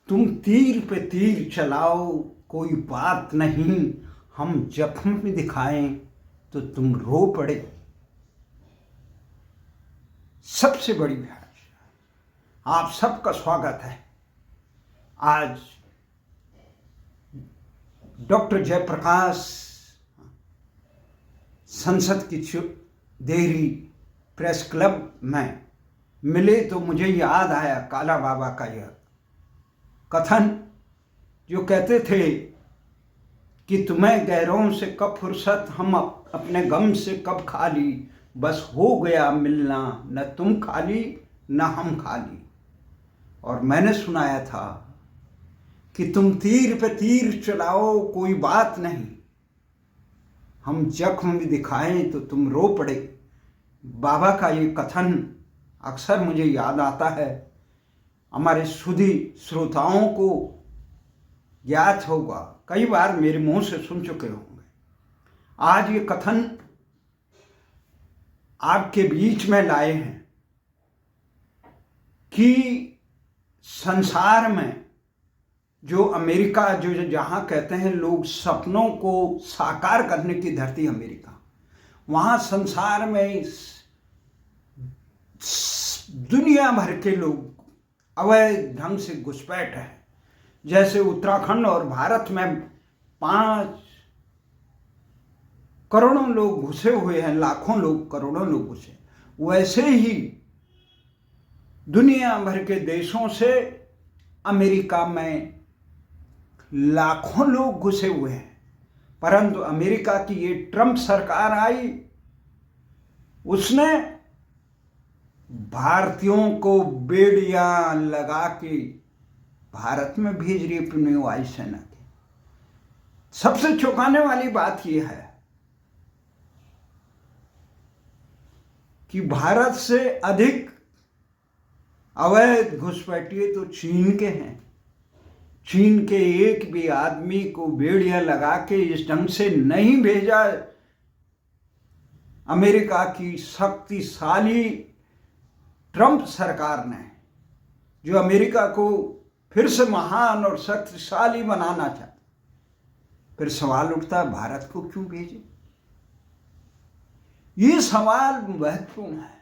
तुम तीर पे तीर चलाओ कोई बात नहीं, हम जख्म में दिखाएं तो तुम रो पड़े। सबसे बड़ी भाषा। आप सबका स्वागत है। आज डॉक्टर जयप्रकाश संसद की देहरी प्रेस क्लब में मिले तो मुझे याद आया काला बाबा का यह कथन, जो कहते थे कि तुम्हें गैरों से कब फुर्सत, हम अपने गम से कब खाली, बस हो गया मिलना, न तुम खाली न हम खाली। और मैंने सुनाया था कि तुम तीर पे तीर चलाओ कोई बात नहीं, हम जख्म भी दिखाएं तो तुम रो पड़े। बाबा का ये कथन अक्सर मुझे याद आता है। हमारे सुधी श्रोताओं को ज्ञात होगा, कई बार मेरे मुंह से सुन चुके होंगे। आज ये कथन आपके बीच में लाए हैं कि संसार में जो अमेरिका, जो जहाँ कहते हैं लोग सपनों को साकार करने की धरती अमेरिका, वहाँ संसार में दुनिया भर के लोग अवैध ढंग से घुसपैठ है। जैसे उत्तराखंड और भारत में 5 करोड़ों लोग घुसे हुए हैं, लाखों लोग, करोड़ों लोग घुसे, वैसे ही दुनिया भर के देशों से अमेरिका में लाखों लोग घुसे हुए हैं। परंतु अमेरिका की ये ट्रंप सरकार आई, उसने भारतीयों को बेड़ियां लगा के भारत में भेज रही अपनी वायुसेना की। सबसे चौंकाने वाली बात यह है कि भारत से अधिक अवैध घुसपैठिए तो चीन के हैं। चीन के एक भी आदमी को बेड़ियां लगा के इस ढंग से नहीं भेजा अमेरिका की शक्तिशाली ट्रंप सरकार ने, जो अमेरिका को फिर से महान और शक्तिशाली बनाना चाहता। फिर सवाल उठता, भारत को क्यों भेजे? ये सवाल महत्वपूर्ण है।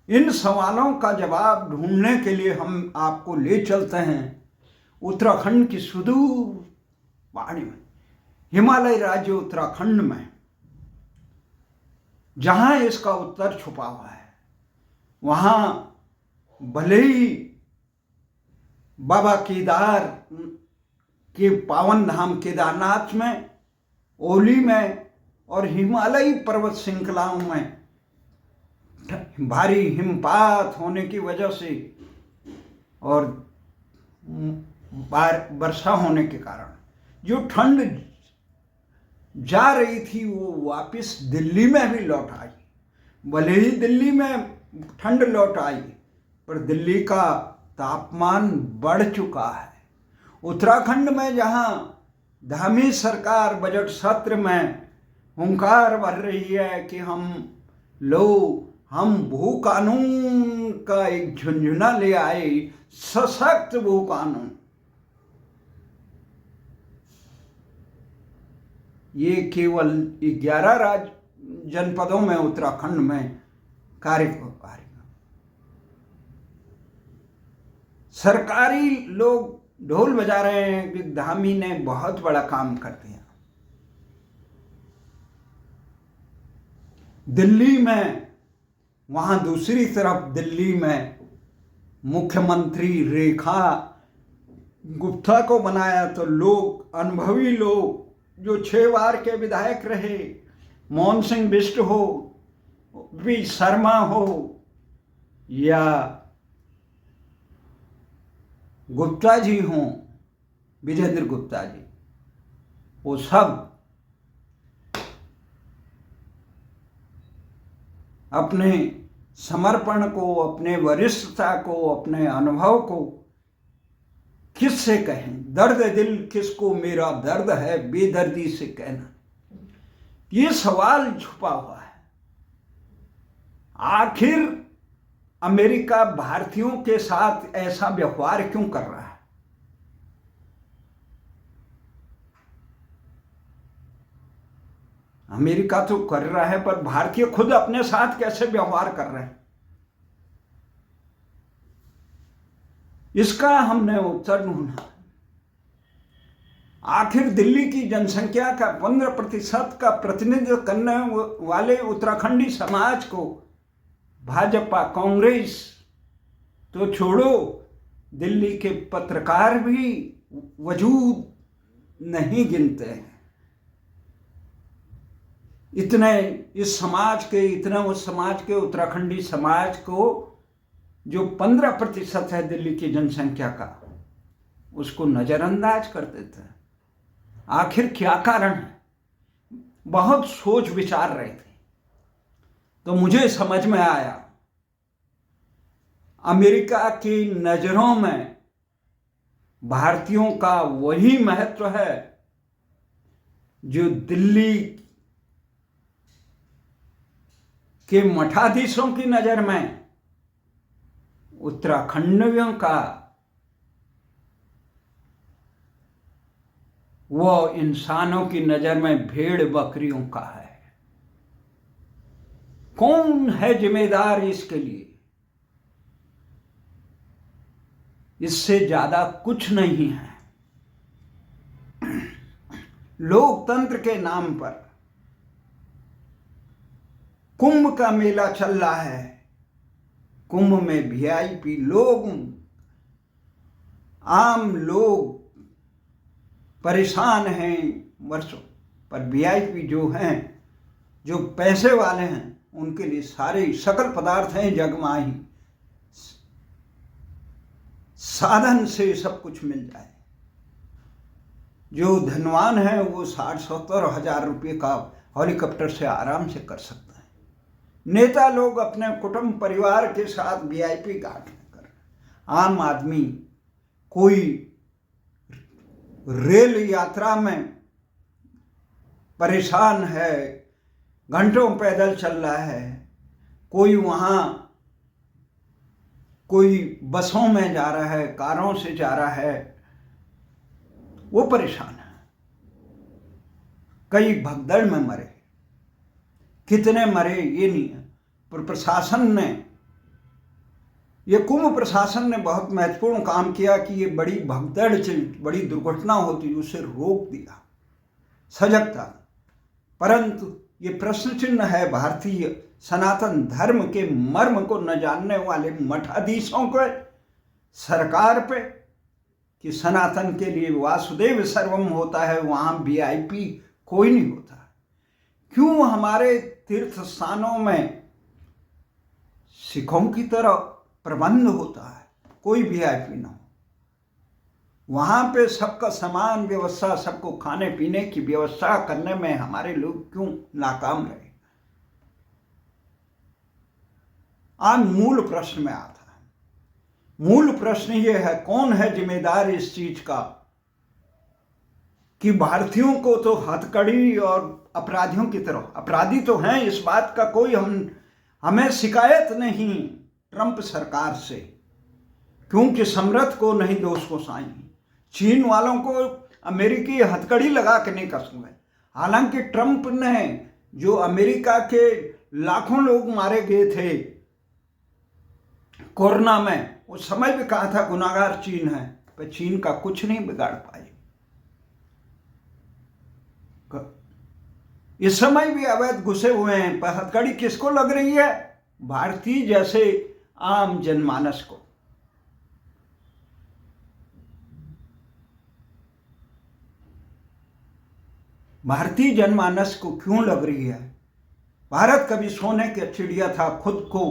इन सवालों का जवाब ढूंढने के लिए हम आपको ले चलते हैं उत्तराखंड की सुदूर पहाड़ी में, हिमालय राज्य उत्तराखंड में, जहां इसका उत्तर छुपा हुआ है। वहां भले ही बाबा केदार के पावन धाम केदारनाथ में, ओली में और हिमालयी पर्वत श्रृंखलाओं में भारी हिमपात होने की वजह से और वर्षा होने के कारण जो ठंड जा रही थी वो वापस दिल्ली में भी लौट आई। भले ही दिल्ली में ठंड लौट आई, पर दिल्ली का तापमान बढ़ चुका है। उत्तराखंड में जहां धामी सरकार बजट सत्र में हुंकार भर रही है कि हम भू कानून का एक झुंझुना ले आए, सशक्त भू कानून। ये केवल 11 जनपदों में उत्तराखंड में कार्य सरकारी लोग ढोल बजा रहे हैं कि धामी ने बहुत बड़ा काम कर दिया। दिल्ली में, वहां दूसरी तरफ दिल्ली में मुख्यमंत्री रेखा गुप्ता को बनाया तो लोग, अनुभवी लोग जो 6 बार के विधायक रहे, मोहन सिंह बिष्ट हो, वी शर्मा हो या गुप्ता जी हों, विजेंद्र गुप्ता जी, वो सब अपने समर्पण को, अपने वरिष्ठता को, अपने अनुभव को किससे कहें? दर्द दिल किसको मेरा दर्द है, बेदर्दी से कहना, ये सवाल छुपा हुआ है। आखिर अमेरिका भारतीयों के साथ ऐसा व्यवहार क्यों कर रहा है? अमेरिका तो कर रहा है, पर भारतीय खुद अपने साथ कैसे व्यवहार कर रहे हैं, इसका हमने उत्तर ढूंढा। आखिर दिल्ली की जनसंख्या का 15% का प्रतिनिधित्व करने वाले उत्तराखंडी समाज को भाजपा, कांग्रेस तो छोड़ो, दिल्ली के पत्रकार भी वजूद नहीं गिनते हैं। इतने इस समाज के, इतना उस समाज के, उत्तराखंडी समाज को जो 15% है दिल्ली की जनसंख्या का, उसको नजरअंदाज कर देते हैं। आखिर क्या कारण है? बहुत सोच विचार रहे थे तो मुझे समझ में आया, अमेरिका की नजरों में भारतीयों का वही महत्व है जो दिल्ली के मठाधीशों की नजर में उत्तराखंडियों का, वो इंसानों की नजर में भेड़ बकरियों का है। कौन है जिम्मेदार इसके लिए? इससे ज्यादा कुछ नहीं है। लोकतंत्र के नाम पर कुंभ का मेला चल रहा है। कुंभ में वीआईपी लोग, आम लोग परेशान हैं वर्षों, पर वीआईपी जो हैं, जो पैसे वाले हैं, उनके लिए सारे सकल पदार्थ हैं जग में ही, साधन से सब कुछ मिल जाए। जो धनवान है वो 60-70 हजार रुपये का हेलीकॉप्टर से आराम से कर सकता है। नेता लोग अपने कुटुंब परिवार के साथ वीआईपी गार्ड कर, आम आदमी कोई रेल यात्रा में परेशान है, घंटों पैदल चल रहा है, कोई वहाँ कोई बसों में जा रहा है, कारों से जा रहा है, वो परेशान है। कई भगदड़ में मरे, कितने मरे ये नहीं है, पर प्रशासन ने, ये कुंभ प्रशासन ने बहुत महत्वपूर्ण काम किया कि ये बड़ी भगदड़ से बड़ी दुर्घटना होती, उसे रोक दिया, सजग था। परंतु ये प्रश्न चिन्ह है भारतीय सनातन धर्म के मर्म को न जानने वाले मठाधीशों को, सरकार पे, कि सनातन के लिए वासुदेव सर्वम होता है, वहां वीआईपी कोई नहीं होता। क्यों हमारे तीर्थ स्थानों में सिखों की तरह प्रबंध होता है, कोई वीआईपी ना हो? वहां पे सबका समान व्यवस्था, सबको खाने पीने की व्यवस्था करने में हमारे लोग क्यों नाकाम रहे? आज मूल प्रश्न में आता है। मूल प्रश्न ये है, कौन है जिम्मेदार इस चीज का कि भारतीयों को तो हथकड़ी और अपराधियों की तरह, अपराधी तो हैं, इस बात का कोई हमें शिकायत नहीं ट्रंप सरकार से, क्योंकि समर्थ को नहीं दोष को साई। चीन वालों को अमेरिकी हथकड़ी लगा के नहीं कर सकते। हालांकि ट्रंप ने जो अमेरिका के लाखों लोग मारे गए थे कोरोना में, उस समय भी कहा था गुनाहगार चीन है, पर चीन का कुछ नहीं बिगाड़ पाए। इस समय भी अवैध घुसे हुए हैं, पर हथकड़ी किसको लग रही है? भारतीय जैसे आम जनमानस को। भारतीय जनमानस को क्यों लग रही है? भारत कभी सोने की चिड़िया था, खुद को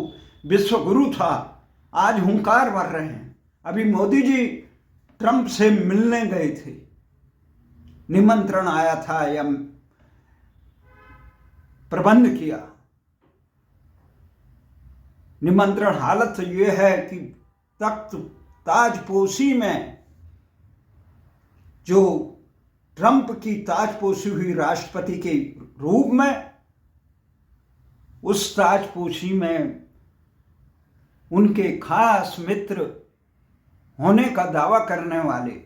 विश्व गुरु था, आज हुंकार भर रहे हैं। अभी मोदी जी ट्रंप से मिलने गए थे, निमंत्रण आया था या प्रबंध किया। निमंत्रण हालत यह है कि तख्त ताजपोशी में जो ट्रंप की ताजपोशी हुई राष्ट्रपति के रूप में, उस ताजपोशी में उनके खास मित्र होने का दावा करने वाले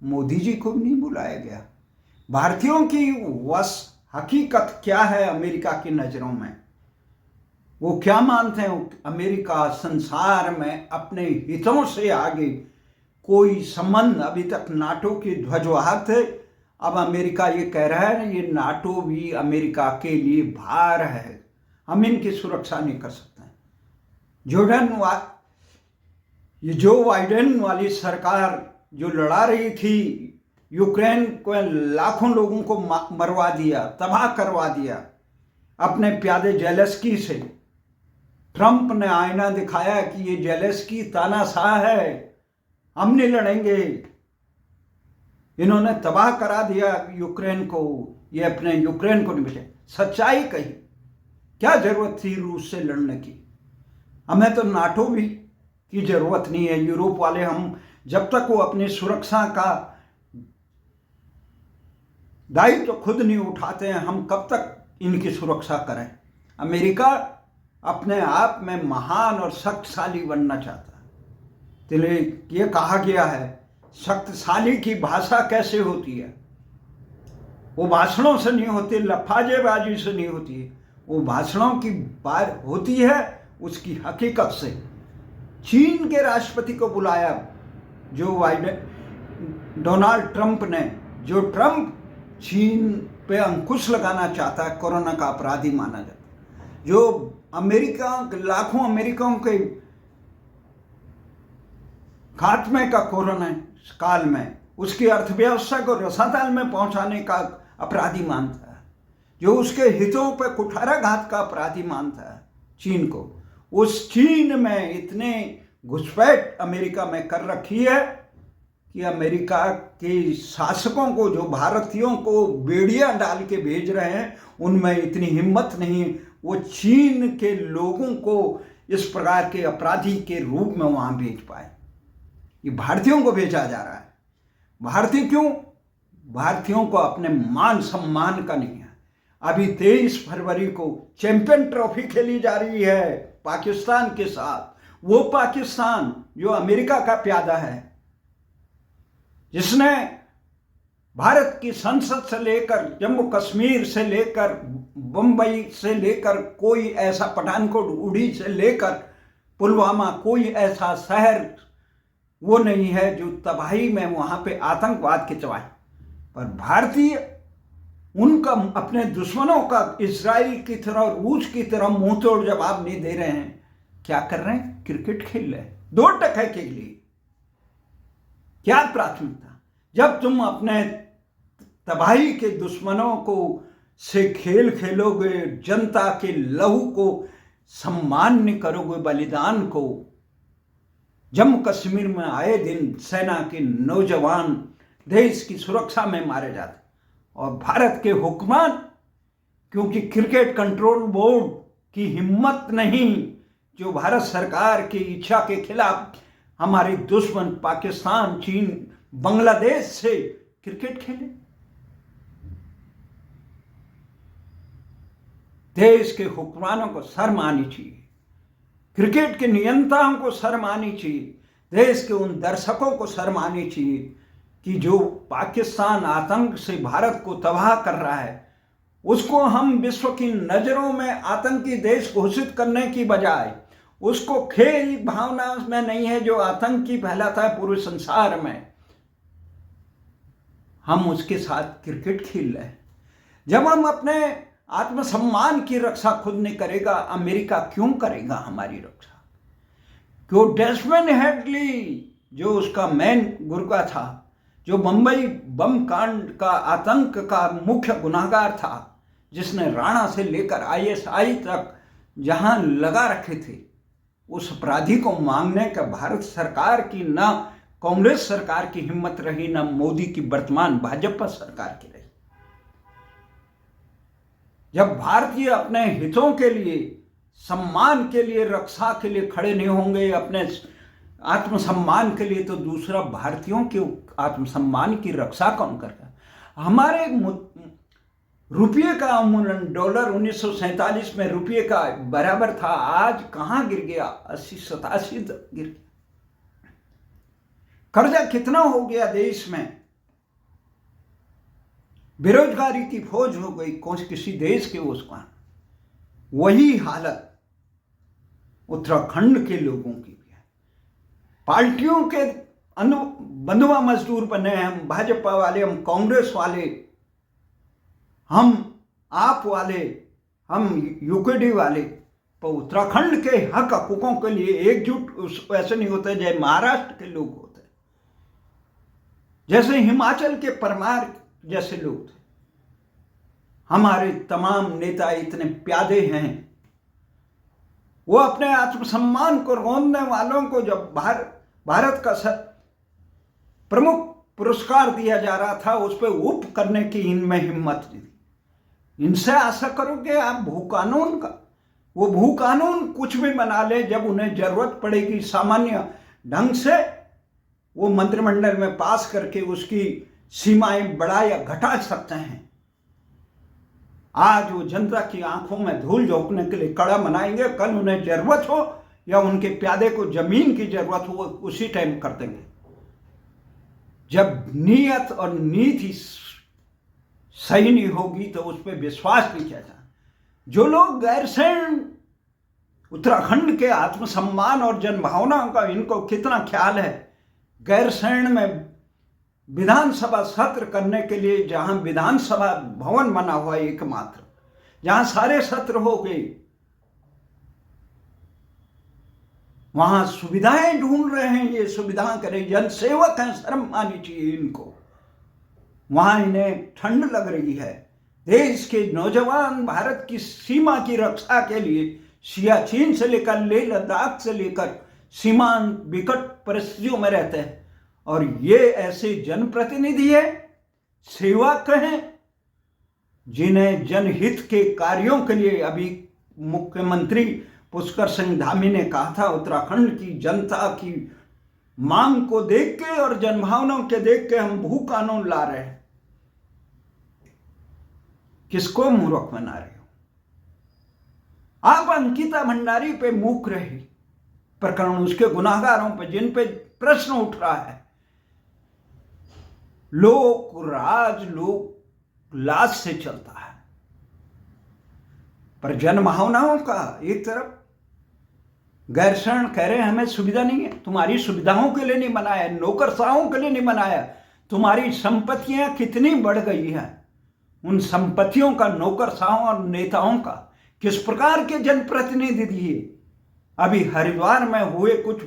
मोदी जी को नहीं बुलाया गया। भारतीयों की हकीकत क्या है अमेरिका की नज़रों में? वो क्या मानते हैं? अमेरिका संसार में अपने हितों से आगे कोई संबंध, अभी तक नाटो की ध्वजवाहक थे, अब अमेरिका ये कह रहा है ये नाटो भी अमेरिका के लिए भार है, हम इनकी सुरक्षा नहीं कर सकते। ये जो बाइडेन वाली सरकार जो लड़ा रही थी, यूक्रेन को लाखों लोगों को मरवा दिया, तबाह करवा दिया अपने प्यादे जेलेंस्की से। ट्रंप ने आईना दिखाया कि ये जेलेंस्की तानाशाह है, हम नहीं लड़ेंगे। इन्होंने तबाह करा दिया यूक्रेन को, ये अपने यूक्रेन को नहीं बचे। सच्चाई कही, क्या जरूरत थी रूस से लड़ने की? हमें तो नाटो भी की जरूरत नहीं है। यूरोप वाले, हम जब तक वो अपनी सुरक्षा का दायित्व तो खुद नहीं उठाते हैं, हम कब तक इनकी सुरक्षा करें? अमेरिका अपने आप में महान और शक्तिशाली बनना चाहता है। इसलिए ये कहा गया है शक्तिशाली की भाषा कैसे होती है? वो भाषणों से नहीं होती, लफाजेबाजी से नहीं होती, वो भाषणों की बात होती है उसकी हकीकत से। चीन के राष्ट्रपति को बुलाया जो बाइडेन, डोनाल्ड ट्रंप ने, जो ट्रंप चीन पे अंकुश लगाना चाहता है, कोरोना का अपराधी माना जाता है, जो अमेरिका, लाखों अमेरिकाओं के खात्मे का कोरोना काल में उसकी अर्थव्यवस्था को रसातल में पहुंचाने का अपराधी मानता है, जो उसके हितों पर कुठाराघात का अपराधी मानता है चीन को। उस चीन में इतने घुसपैठ अमेरिका में कर रखी है कि अमेरिका के शासकों को, जो भारतीयों को बेड़ियां डाल के भेज रहे हैं, उनमें इतनी हिम्मत नहीं वो चीन के लोगों को इस प्रकार के अपराधी के रूप में वहां भेज पाए। ये भारतीयों को भेजा जा रहा है। भारतीय क्यों? भारतीयों को अपने मान सम्मान का नहीं है। अभी 23 फरवरी को चैंपियन ट्रॉफी खेली जा रही है पाकिस्तान के साथ। वो पाकिस्तान जो अमेरिका का प्यादा है, जिसने भारत की संसद से लेकर, जम्मू कश्मीर से लेकर, बंबई से लेकर, कोई ऐसा, पठानकोट, उड़ी से लेकर पुलवामा, कोई ऐसा शहर वो नहीं है जो तबाही में वहां पे आतंकवाद के चवाए। पर भारतीय उनका, अपने दुश्मनों का इजराइल की तरह, रूस की तरह मुंह तोड़ जवाब नहीं दे रहे हैं। क्या कर रहे हैं? क्रिकेट खेल रहे हैं 2 टके के लिए। क्या प्राथमिकता? जब तुम अपने तबाही के दुश्मनों को से खेल खेलोगे, जनता के लहू को सम्मान नहीं करोगे, बलिदान को। जम्मू कश्मीर में आए दिन सेना के नौजवान देश की सुरक्षा में मारे जाते, और भारत के हुक्मरान, क्योंकि क्रिकेट कंट्रोल बोर्ड की हिम्मत नहीं, जो भारत सरकार की इच्छा के खिलाफ हमारे दुश्मन पाकिस्तान, चीन, बांग्लादेश से क्रिकेट खेले। देश के हुक्मरानों को शर्म आनी चाहिए, क्रिकेट के नियंताओं को शर्म आनी चाहिए, देश के उन दर्शकों को शर्म आनी चाहिए कि जो पाकिस्तान आतंक से भारत को तबाह कर रहा है, उसको हम विश्व की नज़रों में आतंकी देश घोषित करने की बजाय, उसको खेल भावना में नहीं है जो आतंकी फैलाता है पूरे संसार में, हम उसके साथ क्रिकेट खेल रहे हैं। जब हम अपने आत्मसम्मान की रक्षा खुद नहीं करेगा, अमेरिका क्यों करेगा हमारी रक्षा? क्यों डेस्मंड हेडली, जो उसका मेन गुर्गा था, जो मुंबई बम कांड का, आतंक का मुख्य गुनाहगार था, जिसने राणा से लेकर ISI तक जहां लगा रखे थे, उस अपराधी को मांगने का भारत सरकार की, ना कांग्रेस सरकार की हिम्मत रही, ना मोदी की वर्तमान भाजपा सरकार की रही। जब भारतीय अपने हितों के लिए, सम्मान के लिए, रक्षा के लिए खड़े नहीं होंगे, अपने आत्मसम्मान के लिए, तो दूसरा भारतीयों के आत्मसम्मान की रक्षा कौन करेगा? हमारे रुपये का अवमूल्यन, डॉलर 1947 में रुपये का बराबर था, आज कहाँ गिर गया, 80-87 तक गिर गया। कर्जा कितना हो गया देश में, बेरोजगारी की फौज हो गई किसी देश के उसका। वही हालत उत्तराखंड के लोगों की भी है। पार्टियों के बंधुआ मजदूर बने हैं, हम भाजपा वाले, हम कांग्रेस वाले, हम आप वाले, हम यूकेडी वाले, पर उत्तराखंड के हक हकूकों के लिए एकजुट ऐसे नहीं होते जैसे महाराष्ट्र के लोग होते, जैसे हिमाचल के परमार जैसे लोग थे। हमारे तमाम नेता इतने प्यादे हैं, वो अपने आत्मसम्मान को रौंदने वालों को जब भारत का प्रमुख पुरस्कार दिया जा रहा था, उस पर उप करने की इनमें हिम्मत नहीं थी। इनसे आशा करोगे आप भू कानून का? वो भू कानून कुछ भी बना ले, जब उन्हें जरूरत पड़ेगी सामान्य ढंग से वो मंत्रिमंडल में पास करके उसकी सीमाएं बढ़ा या घटा सकते हैं। आज वो जनता की आंखों में धूल झोंकने के लिए कड़ा बनाएंगे, कल उन्हें जरूरत हो या उनके प्यादे को जमीन की जरूरत हो, उसी टाइम कर देंगे। जब नीयत और नीति सही नहीं होगी तो उस पर विश्वास भी किया जाए। जो लोग गैरसैंण उत्तराखंड के आत्मसम्मान और जनभावना का इनको कितना ख्याल है, गैरसैंण में विधानसभा सत्र करने के लिए, जहां विधानसभा भवन बना हुआ है एकमात्र, जहां सारे सत्र हो गए, वहां सुविधाएं ढूंढ रहे हैं, ये सुविधाएं करें, जनसेवक हैं, शर्म आनी चाहिए इनको। वहां इन्हें ठंड लग रही है। देश के नौजवान भारत की सीमा की रक्षा के लिए सियाचिन से लेकर लेह लद्दाख से लेकर सीमांत विकट परिस्थितियों में रहते हैं, और ये ऐसे जनप्रतिनिधि है, सेवक हैं, जिन्हें जनहित के कार्यों के लिए अभी मुख्यमंत्री पुष्कर सिंह धामी ने कहा था, उत्तराखंड की जनता की मांग को देख के और जनभावनाओं के देख के हम भू कानून ला रहे हैं। किसको मूर्ख बना रहे हो आप? अंकिता भंडारी पे मूक रही प्रकरण, उसके गुनाहगारों पे, जिन पे प्रश्न उठ रहा है, लोक राज लोक लाज से चलता है, पर जनभावनाओं का एक तरफ। गैरसैंण कह रहे हैं हमें सुविधा नहीं है, तुम्हारी सुविधाओं के लिए नहीं बनाया, नौकरशाहों के लिए नहीं बनाया। तुम्हारी संपत्तियां कितनी बढ़ गई हैं, उन संपत्तियों का, नौकरशाहों और नेताओं का किस प्रकार के जनप्रतिनिधि दिए। अभी हरिद्वार में हुए कुछ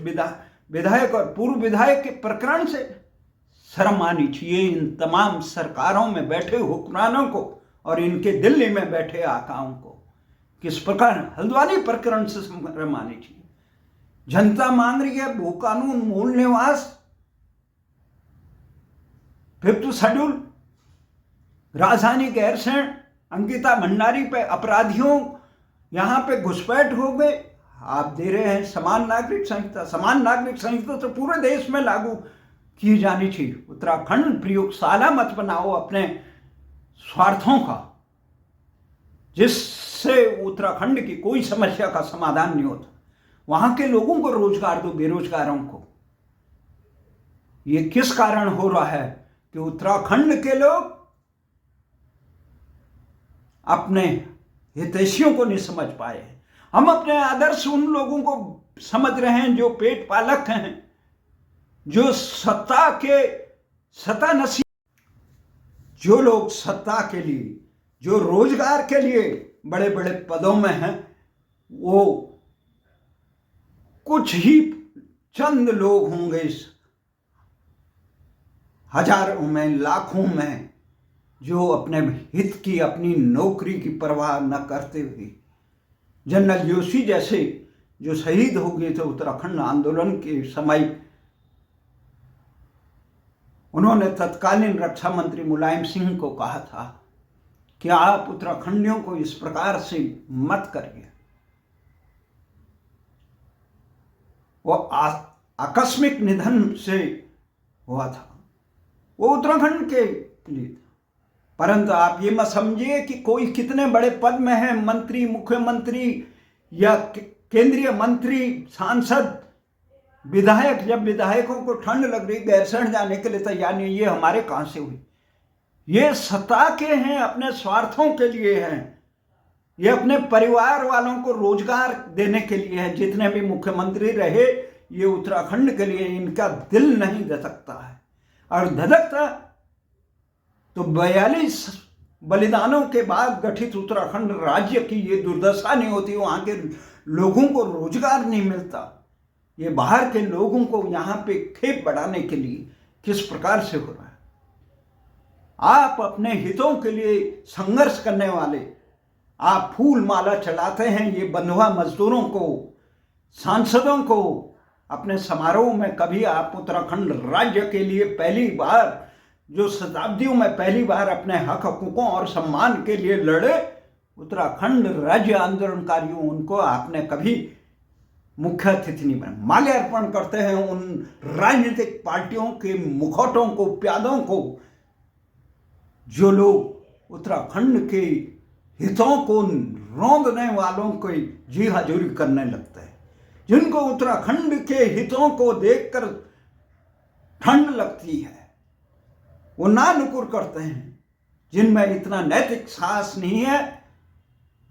विधायक और पूर्व विधायक के प्रकरण से शर्म आनी चाहिए इन तमाम सरकारों में बैठे हुक्मरानों को और इनके दिल्ली में बैठे आकाओं को। किस प्रकार हल्द्वानी प्रकरण से शर्म आनी चाहिए। जनता मांग रही है भू कानून, मूल निवास, 5th शेड्यूल, राजधानी गैरसैंण, अंकिता भंडारी पे अपराधियों यहां पे घुसपैठ हो गए। आप दे रहे हैं समान नागरिक संहिता। समान नागरिक संहिता तो पूरे देश में लागू की जानी चाहिए। उत्तराखंड प्रयोगशाला मत बनाओ अपने स्वार्थों का, जिससे उत्तराखंड की कोई समस्या का समाधान नहीं होता। वहां के लोगों को रोजगार दो, बेरोजगारों को। ये किस कारण हो रहा है कि उत्तराखंड के लोग अपने हितैषियों को नहीं समझ पाए हैं। हम अपने आदर्श उन लोगों को समझ रहे हैं जो पेट पालक हैं, जो सत्ता नसीब, जो लोग सत्ता के लिए, जो रोजगार के लिए बड़े बड़े पदों में हैं, वो कुछ ही चंद लोग होंगे इस हजारों में, लाखों में, जो अपने हित की, अपनी नौकरी की परवाह न करते हुए, जनरल जोशी जैसे जो शहीद हो गए थे उत्तराखंड आंदोलन के समय, उन्होंने तत्कालीन रक्षा मंत्री मुलायम सिंह को कहा था कि आप उत्तराखंडियों को इस प्रकार से मत करिए। वो आकस्मिक निधन से हुआ था, वो उत्तराखंड के लिए था। परंतु आप ये मत समझिए कि कोई कितने बड़े पद में है, मंत्री, मुख्यमंत्री या केंद्रीय मंत्री, सांसद, विधायक, जब विधायकों को ठंड लग रही गैरसैंण जाने के लिए तैयार नहीं, ये हमारे कहां से हुई? ये सत्ता के हैं, अपने स्वार्थों के लिए हैं, ये अपने परिवार वालों को रोजगार देने के लिए है। जितने भी मुख्यमंत्री रहे ये उत्तराखंड के लिए, इनका दिल नहीं धधकता है। और धधकता तो 42 बलिदानों के बाद गठित उत्तराखंड राज्य की ये दुर्दशा नहीं होती, वहां के लोगों को रोजगार नहीं मिलता। ये बाहर के लोगों को यहाँ पे खेप बढ़ाने के लिए किस प्रकार से हो रहा है। आप अपने हितों के लिए संघर्ष करने वाले, आप फूल माला चढ़ाते हैं ये बंधुआ मजदूरों को, सांसदों को। अपने समारोह में कभी आप उत्तराखंड राज्य के लिए पहली बार, जो शताब्दियों में पहली बार अपने हक हकूकों और सम्मान के लिए लड़े उत्तराखंड राज्य आंदोलनकारियों, उनको आपने कभी मुख्य अतिथि नहीं बना। माल्यार्पण करते हैं उन राजनीतिक पार्टियों के मुखौटों को, प्यादों को, जो लोग उत्तराखंड के हितों को रौंदने वालों को जी हजूरी करने लगते हैं, जिनको उत्तराखंड के हितों को देखकर ठंड लगती है, वो ना नुकुर करते हैं, जिनमें इतना नैतिक साहस नहीं है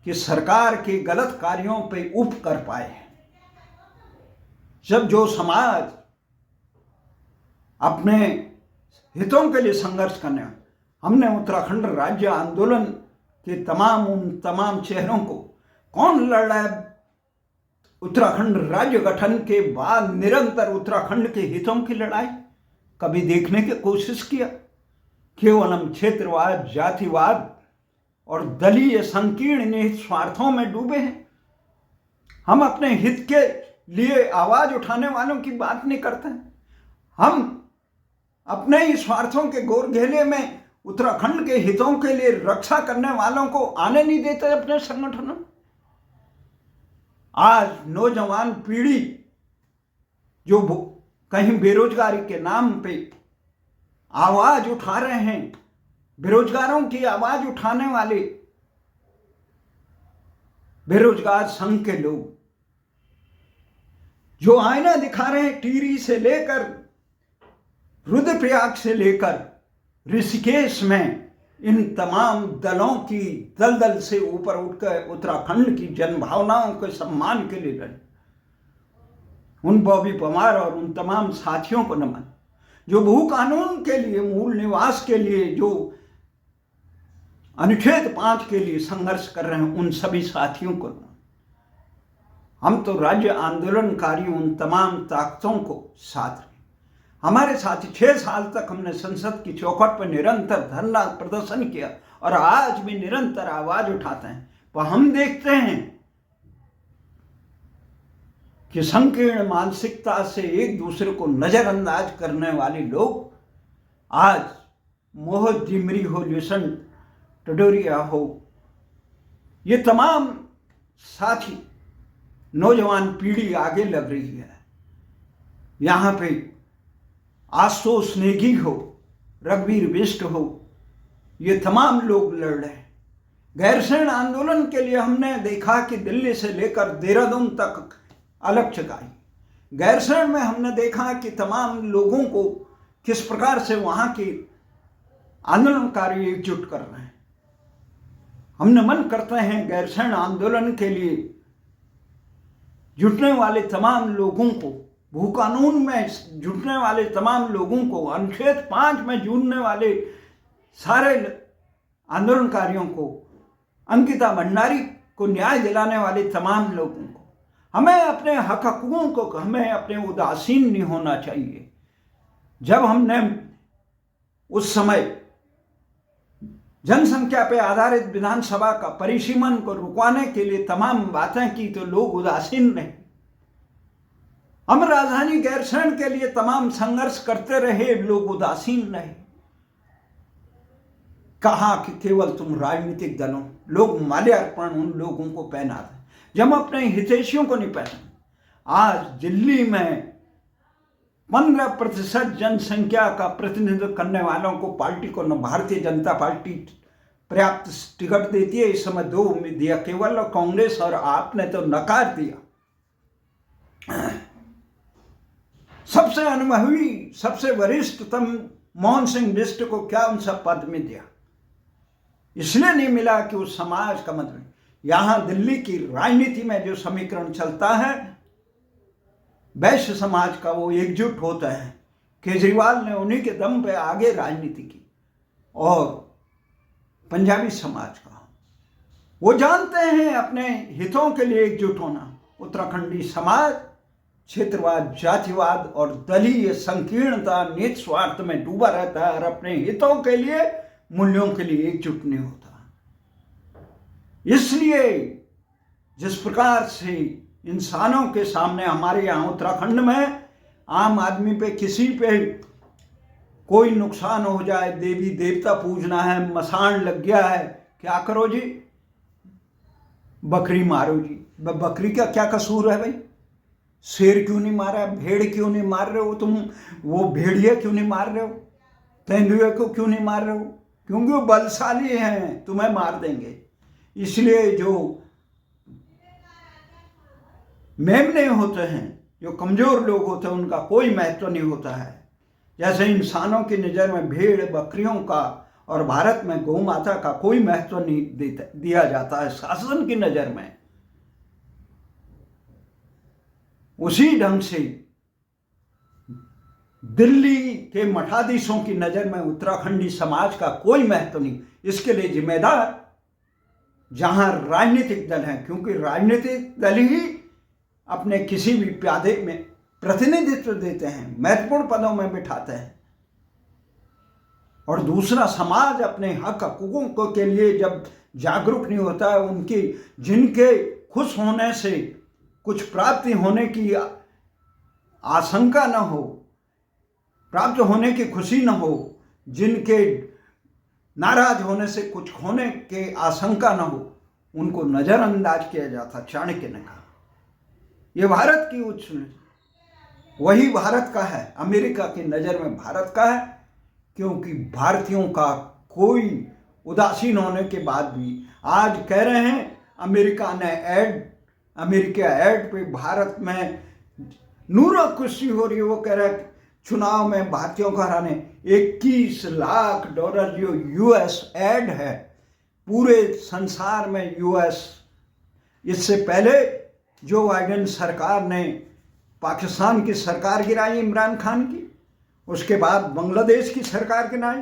कि सरकार के गलत कार्यों पे उप कर पाए। जब जो समाज अपने हितों के लिए संघर्ष करने, हमने उत्तराखंड राज्य आंदोलन के उन तमाम चेहरों को, कौन लड़ रहा है उत्तराखंड राज्य गठन के बाद निरंतर उत्तराखंड के हितों की लड़ाई, कभी देखने की कोशिश किया? केवल हम क्षेत्रवाद, जातिवाद और दलीय संकीर्ण निहित स्वार्थों में डूबे हैं। हम अपने हित के लिए आवाज उठाने वालों की बात नहीं करते हैं। हम अपने ही स्वार्थों के गोरघेले में उत्तराखंड के हितों के लिए रक्षा करने वालों को आने नहीं देते अपने संगठनों। आज नौजवान पीढ़ी जो कहीं बेरोजगारी के नाम पे आवाज उठा रहे हैं, बेरोजगारों की आवाज उठाने वाले बेरोजगार संघ के लोग जो आईना दिखा रहे हैं, टिहरी से लेकर रुद्रप्रयाग से लेकर ऋषिकेश में, इन तमाम दलों की दलदल से ऊपर उठकर उत्तराखंड की जनभावनाओं के सम्मान के लिए लड़े। उन बॉबी पवार और उन तमाम साथियों को नमन, जो भू कानून के लिए, मूल निवास के लिए, जो अनुच्छेद 5 के लिए संघर्ष कर रहे हैं, उन सभी साथियों को नमन। हम तो राज्य आंदोलनकारी उन तमाम ताकतों को साथ रहे। हमारे साथी 6 साल तक हमने संसद की चौखट पर निरंतर धरना प्रदर्शन किया और आज भी निरंतर आवाज उठाते हैं। पर हम देखते हैं कि संकीर्ण मानसिकता से एक दूसरे को नजरअंदाज करने वाले लोग आज मोहित डिमरी हो, लुसन टडोरिया हो, ये तमाम साथी नौजवान पीढ़ी आगे लग रही है। यहाँ पे आशुतोष नेगी हो, रघुवीर बिष्ट हो, ये तमाम लोग लड़ रहे हैं। गैरसैंण आंदोलन के लिए हमने देखा कि दिल्ली से लेकर देहरादून तक अलग जगाई। गैरसैंण में हमने देखा कि तमाम लोगों को किस प्रकार से वहाँ के आंदोलनकारी एकजुट कर रहे हैं। हम नमन करते हैं गैरसैंण आंदोलन के लिए जुटने वाले तमाम लोगों को, भू कानून में जुटने वाले तमाम लोगों को, अनुच्छेद 5 में जुड़ने वाले सारे आंदोलनकारियों को, अंकिता भंडारी को न्याय दिलाने वाले तमाम लोगों को। हमें अपने हक हकूकों को, हमें अपने उदासीन नहीं होना चाहिए। जब हमने उस समय जनसंख्या पे आधारित विधानसभा का परिसीमन को रुकवाने के लिए तमाम बातें की तो लोग उदासीन नहीं। हम राजधानी गैरसैंण के लिए तमाम संघर्ष करते रहे, लोग उदासीन नहीं। कहा कि केवल तुम राजनीतिक दलों, लोग माल्यार्पण उन लोगों को पहनाते जब अपने हितैषियों को नहीं पहना। आज दिल्ली में 15% जनसंख्या का प्रतिनिधित्व करने वालों को पार्टी को न भारतीय जनता पार्टी पर्याप्त टिकट देती है। इस समय 2 उम्मीदवार केवल, और कांग्रेस और आप ने तो नकार दिया। सबसे अनुभवी, सबसे वरिष्ठतम मोहन सिंह बिष्ट को क्या उन सब पद में दिया? इसलिए नहीं मिला कि उस समाज का मतलब, यहां दिल्ली की राजनीति में जो समीकरण चलता है, वैश्य समाज का वो एकजुट होता है। केजरीवाल ने उन्हीं के दम पे आगे राजनीति की, और पंजाबी समाज का वो जानते हैं अपने हितों के लिए एकजुट होना। उत्तराखंडी समाज क्षेत्रवाद, जातिवाद और दलीय संकीर्णता, निहित स्वार्थ में डूबा रहता है और अपने हितों के लिए, मूल्यों के लिए एकजुट नहीं होता। इसलिए जिस प्रकार से इंसानों के सामने हमारे यहाँ उत्तराखंड में आम आदमी पे किसी पे कोई नुकसान हो जाए, देवी देवता पूजना है, मसान लग गया है, क्या करो जी? बकरी मारो जी। बकरी का क्या कसूर है भाई? शेर क्यों नहीं मारा? भेड़ क्यों नहीं मार रहे हो तुम? वो भेड़िया क्यों नहीं मार रहे हो? तेंदुए को क्यों नहीं मार रहे हो? क्योंकि वो बलशाली हैं, तुम्हें मार देंगे। इसलिए जो मेमने होते हैं, जो कमजोर लोग होते हैं, उनका कोई महत्व नहीं होता है। जैसे इंसानों की नज़र में भेड़ बकरियों का और भारत में गौ माता का कोई महत्व नहीं दिया जाता है शासन की नज़र में, उसी ढंग से दिल्ली के मठाधीशों की नज़र में उत्तराखंडी समाज का कोई महत्व नहीं। इसके लिए जिम्मेदार जहां राजनीतिक दल हैं, क्योंकि राजनीतिक दल ही अपने किसी भी प्यादे में प्रतिनिधित्व देते हैं, महत्वपूर्ण पदों में बिठाते हैं। और दूसरा, समाज अपने हक हकूकों के लिए जब जागरूक नहीं होता है, उनकी जिनके खुश होने से कुछ प्राप्ति होने की आशंका न हो, प्राप्त होने की खुशी न हो, जिनके नाराज होने से कुछ होने के आशंका न हो, उनको नजरअंदाज किया जाता। चाणक्य ने कहा यह भारत की उच्च, वही भारत का है, अमेरिका की नज़र में भारत का है, क्योंकि भारतीयों का कोई उदासीन होने के बाद भी आज कह रहे हैं अमेरिका ऐड पे भारत में नूरा खुशी हो रही है। वो कह रहा है चुनाव में भारतीयों को हराने $21 लाख जो यूएस ऐड है पूरे संसार में। यूएस, इससे पहले जो बाइडेन सरकार ने पाकिस्तान की सरकार गिराई इमरान खान की, उसके बाद बांग्लादेश की सरकार गिराई,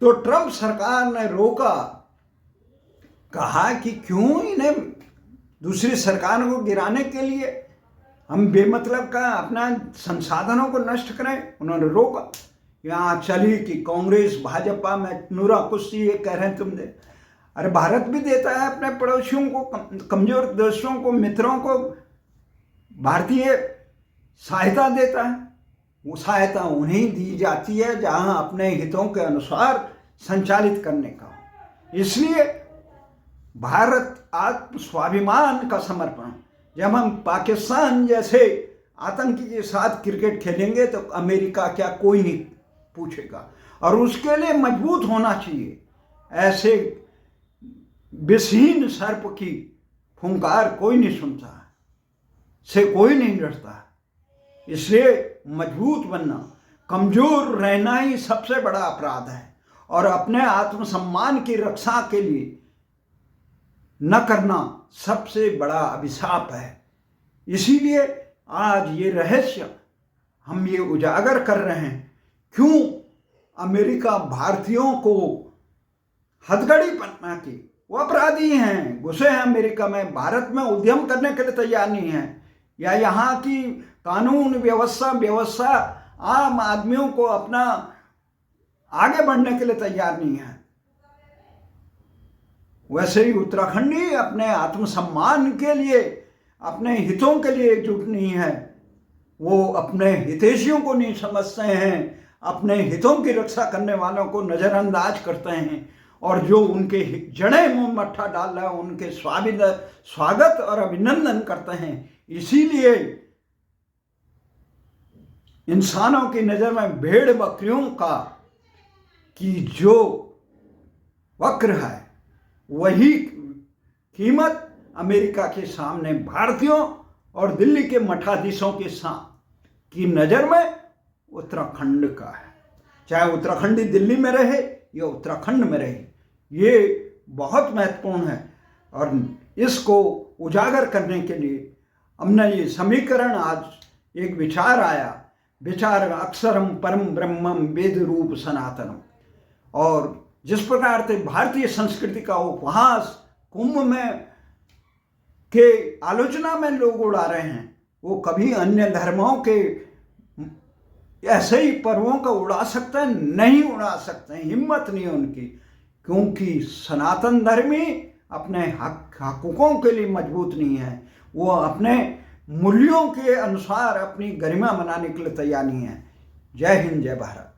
तो ट्रंप सरकार ने रोका, कहा कि क्यों इन्हें दूसरी सरकारों को गिराने के लिए हम बेमतलब का अपना संसाधनों को नष्ट करें। उन्होंने रोका। यहाँ चली कि कांग्रेस भाजपा में नूरा कुश्ती, ये कह रहे हैं तुम दे। अरे भारत भी देता है अपने पड़ोसियों को, कमजोर देशों को, मित्रों को भारतीय सहायता देता है। वो सहायता उन्हें दी जाती है जहां अपने हितों के अनुसार संचालित करने का। इसलिए भारत आत्म स्वाभिमान का समर्पण, जब हम पाकिस्तान जैसे आतंकी के साथ क्रिकेट खेलेंगे तो अमेरिका क्या कोई नहीं पूछेगा, और उसके लिए मजबूत होना चाहिए। ऐसे विषहीन सर्प की फुंकार कोई नहीं सुनता, से कोई नहीं डरता। इसलिए मजबूत बनना, कमजोर रहना ही सबसे बड़ा अपराध है, और अपने आत्मसम्मान की रक्षा के लिए न करना सबसे बड़ा अभिशाप है। इसीलिए आज ये रहस्य हम ये उजागर कर रहे हैं, क्यों अमेरिका भारतीयों को हथकड़ी बना के, वो अपराधी हैं, घुसे हैं अमेरिका में, भारत में उद्यम करने के लिए तैयार नहीं है, या यहाँ की कानून व्यवस्था आम आदमियों को अपना आगे बढ़ने के लिए तैयार नहीं है। वैसे ही उत्तराखंडी अपने आत्मसम्मान के लिए, अपने हितों के लिए एकजुट नहीं है। वो अपने हितैषियों को नहीं समझते हैं, अपने हितों की रक्षा करने वालों को नज़रअंदाज करते हैं, और जो उनके जड़ें मुंह मट्ठा डाल रहा है उनके स्वागत और अभिनंदन करते हैं। इसीलिए इंसानों की नज़र में भेड़ बकरियों का की जो वक्र है, वही कीमत अमेरिका के सामने भारतीयों और दिल्ली के मठाधीशों के की नज़र में उत्तराखंड का है। चाहे उत्तराखंडी दिल्ली में रहे या उत्तराखंड में रहे, ये बहुत महत्वपूर्ण है। और इसको उजागर करने के लिए हमने ये समीकरण, आज एक विचार आया, विचार अक्षरम परम ब्रह्मम वेद रूप सनातनम। और जिस प्रकार से भारतीय संस्कृति का उपहास कुंभ में के आलोचना में लोग उड़ा रहे हैं, वो कभी अन्य धर्मों के ऐसे ही पर्वों का उड़ा सकते हैं? नहीं उड़ा सकते हैं, हिम्मत नहीं है उनकी, क्योंकि सनातन धर्मी अपने हकों के लिए मजबूत नहीं है। वो अपने मूल्यों के अनुसार अपनी गरिमा बनाने के लिए तैयार नहीं है। जय हिंद, जय भारत।